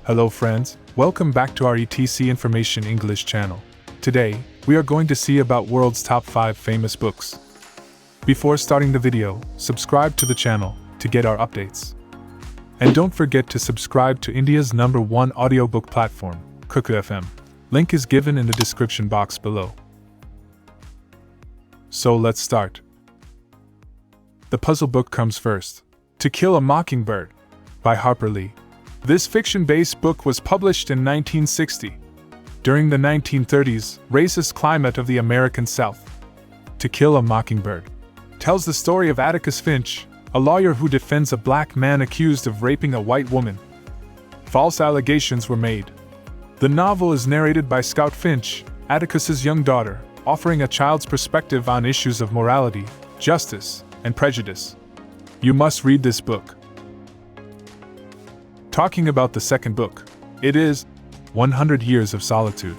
Hello friends, welcome back to our ETC Information English channel. Today, we are going to see about world's top 5 famous books. Before starting the video, subscribe to the channel to get our updates. And don't forget to subscribe to India's #1 audiobook platform, Kuku FM. Link is given in the description box below. So let's start. The puzzle book comes first. To Kill a Mockingbird, by Harper Lee. This fiction-based book was published in 1960. During the 1930s, racist climate of the American South. To Kill a Mockingbird tells the story of Atticus Finch, a lawyer who defends a black man accused of raping a white woman. False allegations were made. The novel is narrated by Scout Finch, Atticus's young daughter, offering a child's perspective on issues of morality, justice, and prejudice. You must read this book. Talking about the second book, it is 100 Years of Solitude,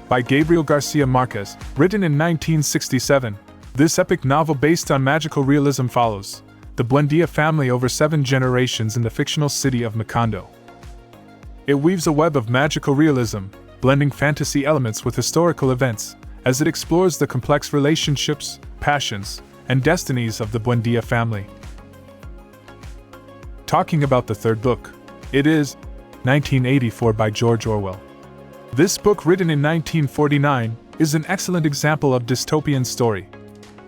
by Gabriel García Márquez, written in 1967. This epic novel based on magical realism follows the Buendía family over 7 generations in the fictional city of Macondo. It weaves a web of magical realism, blending fantasy elements with historical events, as it explores the complex relationships, passions, and destinies of the Buendía family. Talking about the third book, it is 1984 by George Orwell. This book, written in 1949, is an excellent example of dystopian story.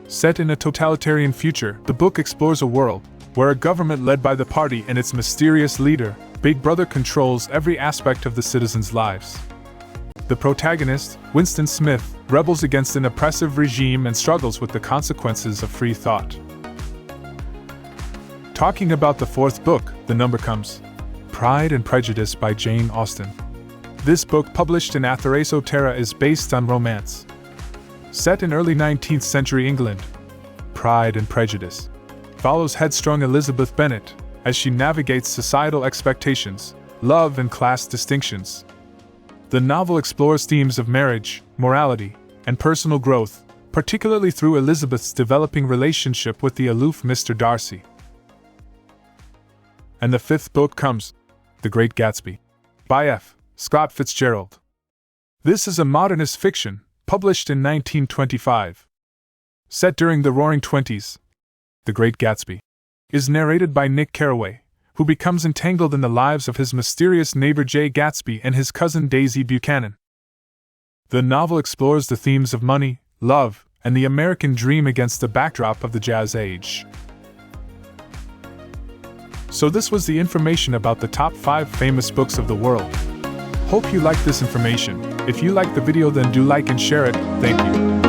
Set in a totalitarian future, the book explores a world where a government led by the party and its mysterious leader, Big Brother, controls every aspect of the citizens' lives. The protagonist, Winston Smith, rebels against an oppressive regime and struggles with the consequences of free thought. Talking about the fourth book, the number comes. Pride and Prejudice by Jane Austen. This book, published in Athereso Terra, is based on romance. Set in early 19th century England, Pride and Prejudice follows headstrong Elizabeth Bennet as she navigates societal expectations, love, and class distinctions. The novel explores themes of marriage, morality, and personal growth, particularly through Elizabeth's developing relationship with the aloof Mr. Darcy. And the fifth book comes, The Great Gatsby, by F. Scott Fitzgerald. This is a modernist fiction, published in 1925. Set during the Roaring Twenties, The Great Gatsby is narrated by Nick Carraway, who becomes entangled in the lives of his mysterious neighbor Jay Gatsby and his cousin Daisy Buchanan. The novel explores the themes of money, love, and the American dream against the backdrop of the Jazz Age. So this was the information about the top 5 famous books of the world. Hope you liked this information. If you liked the video, then do like and share it. Thank you.